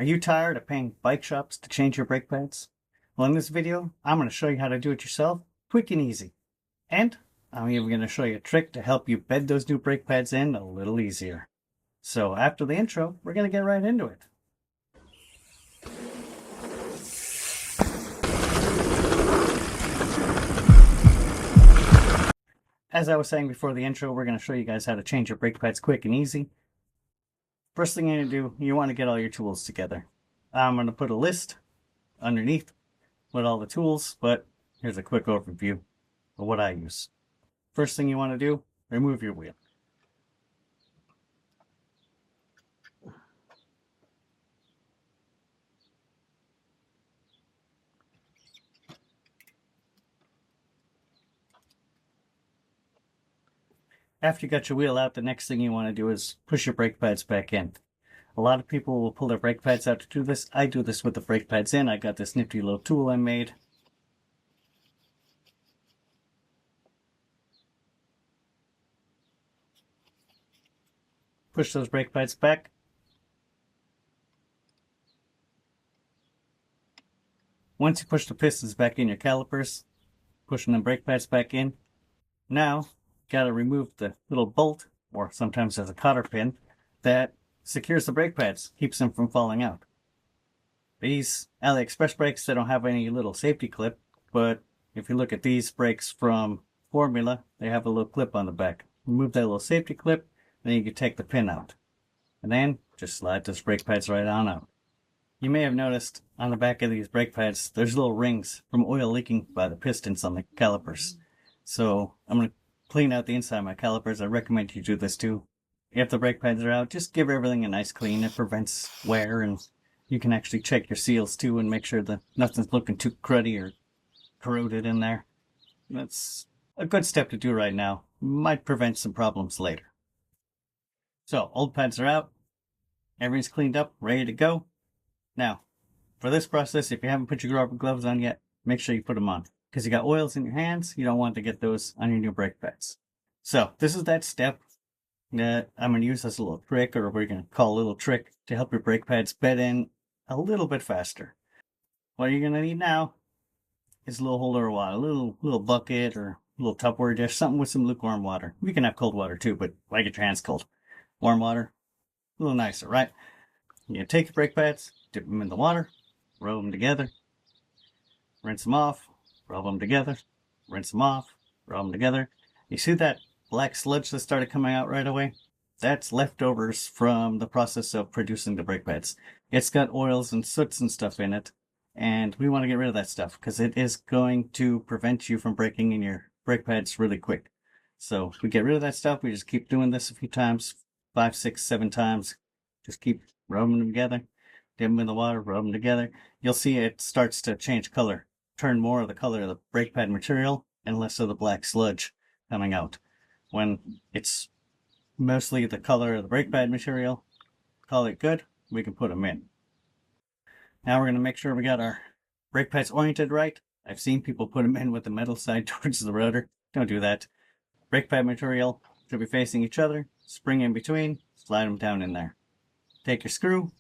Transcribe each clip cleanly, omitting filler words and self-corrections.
Are you tired of paying bike shops to change your brake pads? Well, in this video, I'm going to show you how to do it yourself, quick and easy. And I'm even going to show you a trick to help you bed those new brake pads in a little easier. So after the intro, we're going to get right into it. As I was saying before the intro, we're going to show you guys how to change your brake pads quick and easy. First thing you're going to do, you want to get all your tools together. I'm going to put a list underneath with all the tools, but here's a quick overview of what I use. First thing you want to do, remove your wheel. After you got your wheel out, the next thing you want to do is push your brake pads back in. A lot of people will pull their brake pads out to do this. I do this with the brake pads in. I got this nifty little tool I made. Push those brake pads back. Once you push the pistons back in your calipers, pushing the brake pads back in, now got to remove the little bolt, or sometimes there's a cotter pin, that secures the brake pads, keeps them from falling out. These AliExpress brakes, they don't have any little safety clip, but if you look at these brakes from Formula, they have a little clip on the back. Remove that little safety clip, then you can take the pin out. And then just slide those brake pads right on out. You may have noticed on the back of these brake pads, there's little rings from oil leaking by the pistons on the calipers. So I'm going to clean out the inside of my calipers. I recommend you do this too. If the brake pads are out, just give everything a nice clean. It prevents wear, and you can actually check your seals too and make sure that nothing's looking too cruddy or corroded in there. That's a good step to do right now. Might prevent some problems later. So, old pads are out. Everything's cleaned up, ready to go. Now, for this process, if you haven't put your rubber gloves on yet, make sure you put them on. Because you got oils in your hands, you don't want to get those on your new brake pads. So, this is that step that I'm going to use as a little trick, or we're going to call a little trick, to help your brake pads bed in a little bit faster. What you're going to need now is a little holder of water, a little bucket or a little Tupperware dish, something with some lukewarm water. You can have cold water too, but why get your hands cold? Warm water, a little nicer, right? You take your brake pads, dip them in the water, rub them together, rinse them off, rub them together, rinse them off, rub them together. You see that black sludge that started coming out right away? That's leftovers from the process of producing the brake pads. It's got oils and soots and stuff in it, and we want to get rid of that stuff because it is going to prevent you from breaking in your brake pads really quick. So if we get rid of that stuff, we just keep doing this a few times, 5, 6, 7 times. Just keep rubbing them together, dip them in the water, rub them together. You'll see it starts to change color, turn more of the color of the brake pad material and less of the black sludge coming out. When it's mostly the color of the brake pad material, call it good, we can put them in. Now we're going to make sure we got our brake pads oriented right. I've seen people put them in with the metal side towards the rotor. Don't do that. Brake pad material should be facing each other, spring in between, slide them down in there. Take your screw,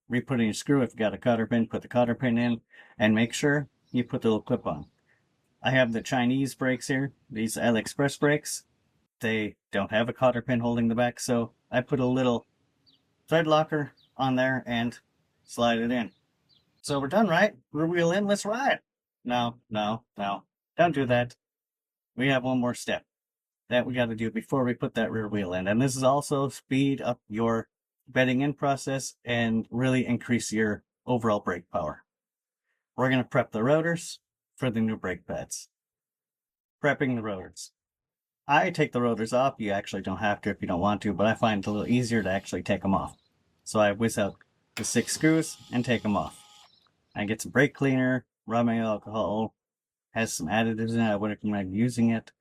re-put in your screw. If you got a cotter pin, put the cotter pin in, and make sure you put the little clip on. I have the Chinese brakes here, these AliExpress brakes. They don't have a cotter pin holding the back, so I put a little thread locker on there and slide it in. So we're done, right? Rear wheel in, let's ride. No, don't do that. We have one more step that we got to do before we put that rear wheel in, and this is also speed up your bedding in process and really increase your overall brake power. We're going to prep the rotors for the new brake pads. Prepping the rotors. I take the rotors off. You actually don't have to if you don't want to, but I find it a little easier to actually take them off. So I whiz out the 6 screws and take them off. I get some brake cleaner, rubbing alcohol, has some additives in it. I wouldn't recommend using it,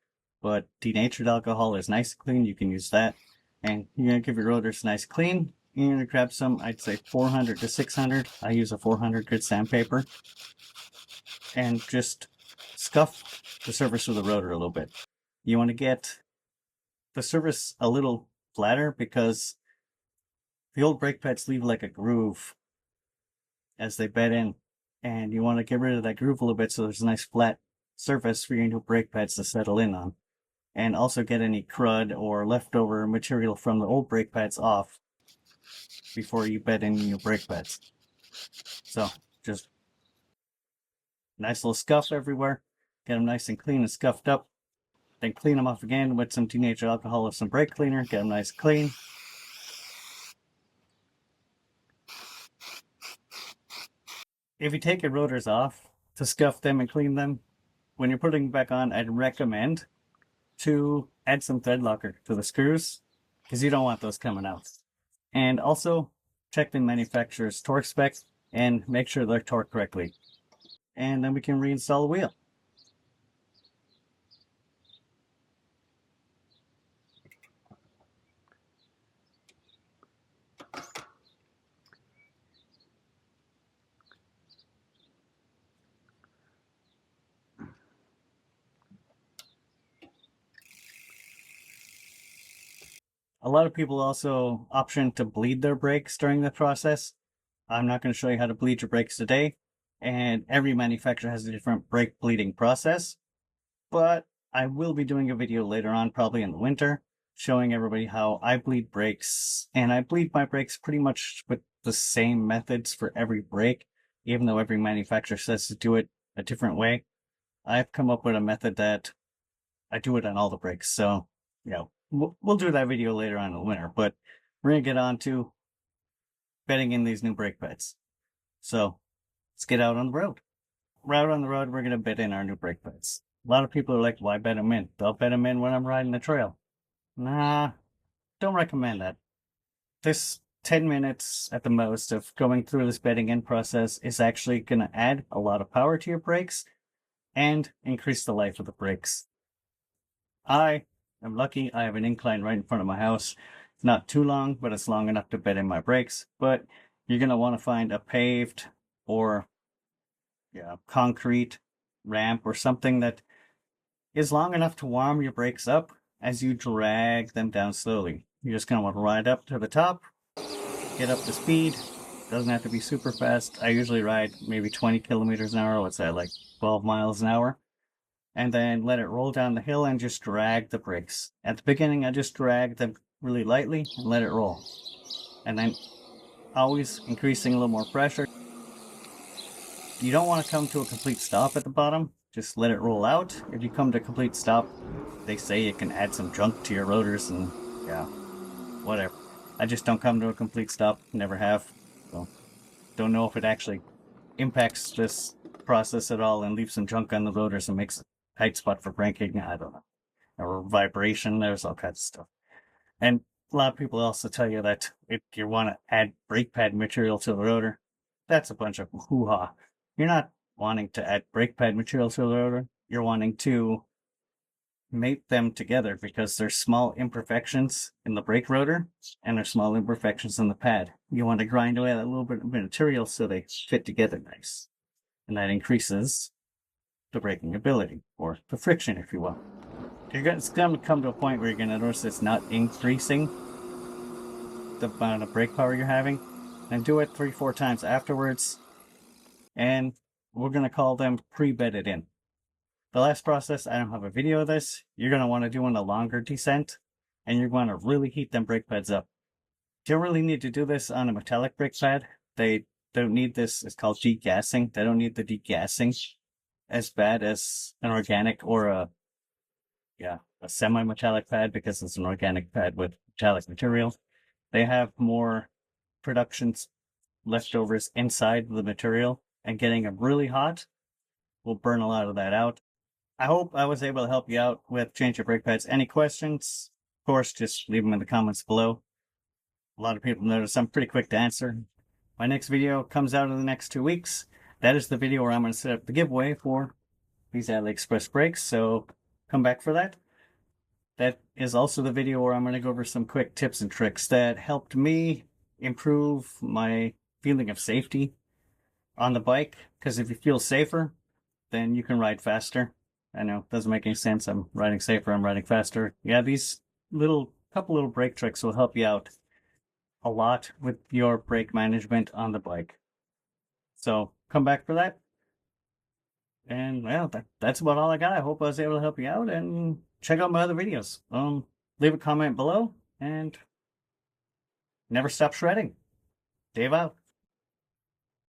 but denatured alcohol is nice and clean. You can use that. And you're going to give your rotors nice clean. You're going to grab some, I'd say 400 to 600. I use a 400 grit sandpaper. And just scuff the surface of the rotor a little bit. You want to get the surface a little flatter because the old brake pads leave like a groove as they bed in. And you want to get rid of that groove a little bit so there's a nice flat surface for your new brake pads to settle in on. And also get any crud or leftover material from the old brake pads off before you bed in your brake pads. So just nice little scuff everywhere. Get them nice and clean and scuffed up. Then clean them off again with some teenage alcohol or some brake cleaner. Get them nice clean. If you take your rotors off to scuff them and clean them, when you're putting them back on, I'd recommend to add some thread locker to the screws because you don't want those coming out. And also check the manufacturer's torque spec and make sure they're torqued correctly. And then we can reinstall the wheel. A lot of people also option to bleed their brakes during the process. I'm not going to show you how to bleed your brakes today, and every manufacturer has a different brake bleeding process, but I will be doing a video later on, probably in the winter, showing everybody how I bleed brakes, and I bleed my brakes pretty much with the same methods for every brake, even though every manufacturer says to do it a different way. I've come up with a method that I do it on all the brakes, so, you know, we'll do that video later on in the winter, but we're going to get on to bedding in these new brake pads. So let's get out on the road. Right on the road, we're going to bed in our new brake pads. A lot of people are like, why bed them in? They'll bed them in when I'm riding the trail. Nah, don't recommend that. This 10 minutes at the most of going through this bedding in process is actually going to add a lot of power to your brakes and increase the life of the brakes. I'm lucky I have an incline right in front of my house. It's not too long, but it's long enough to bed in my brakes. But you're going to want to find a paved or concrete ramp or something that is long enough to warm your brakes up as you drag them down slowly. You're just going to want to ride up to the top, get up to speed. Doesn't have to be super fast. I usually ride maybe 20 kilometers an hour. What's that, like 12 miles an hour? And then let it roll down the hill and just drag the brakes. At the beginning, I just drag them really lightly and let it roll. And then always increasing a little more pressure. You don't want to come to a complete stop at the bottom. Just let it roll out. If you come to a complete stop, they say it can add some junk to your rotors and yeah, whatever. I just don't come to a complete stop. Never have. So don't know if it actually impacts this process at all and leaves some junk on the rotors and makes tight spot for braking, I don't know. Or vibration, there's all kinds of stuff. And a lot of people also tell you that if you want to add brake pad material to the rotor, that's a bunch of hoo-ha. You're not wanting to add brake pad material to the rotor, you're wanting to mate them together because there's small imperfections in the brake rotor and there's small imperfections in the pad. You want to grind away that little bit of material so they fit together nice. And that increases the braking ability, or the friction, if you will. It's going to come to a point where you're going to notice it's not increasing the amount of brake power you're having, and do it 3-4 times afterwards, and we're going to call them pre-bedded in. The last process, I don't have a video of this. You're going to want to do on a longer descent, and you're going to really heat them brake pads up. You don't really need to do this on a metallic brake pad. They don't need this, it's called degassing. They don't need the degassing as bad as an organic or a semi-metallic pad because it's an organic pad with metallic material. They have more production leftovers inside the material, and getting them really hot will burn a lot of that out. I hope I was able to help you out with change your brake pads. Any questions? Of course, just leave them in the comments below. A lot of people notice I'm pretty quick to answer. My next video comes out in the next 2 weeks. That is the video where I'm going to set up the giveaway for these AliExpress brakes, so come back for that. That is also the video where I'm going to go over some quick tips and tricks that helped me improve my feeling of safety on the bike, because if you feel safer, then you can ride faster. I know, it doesn't make any sense. I'm riding safer, I'm riding faster. Yeah, these couple little brake tricks will help you out a lot with your brake management on the bike. So come back for that. And well, that's about all I got. I hope I was able to help you out, and check out my other videos. Leave a comment below, and never stop shredding. Dave out.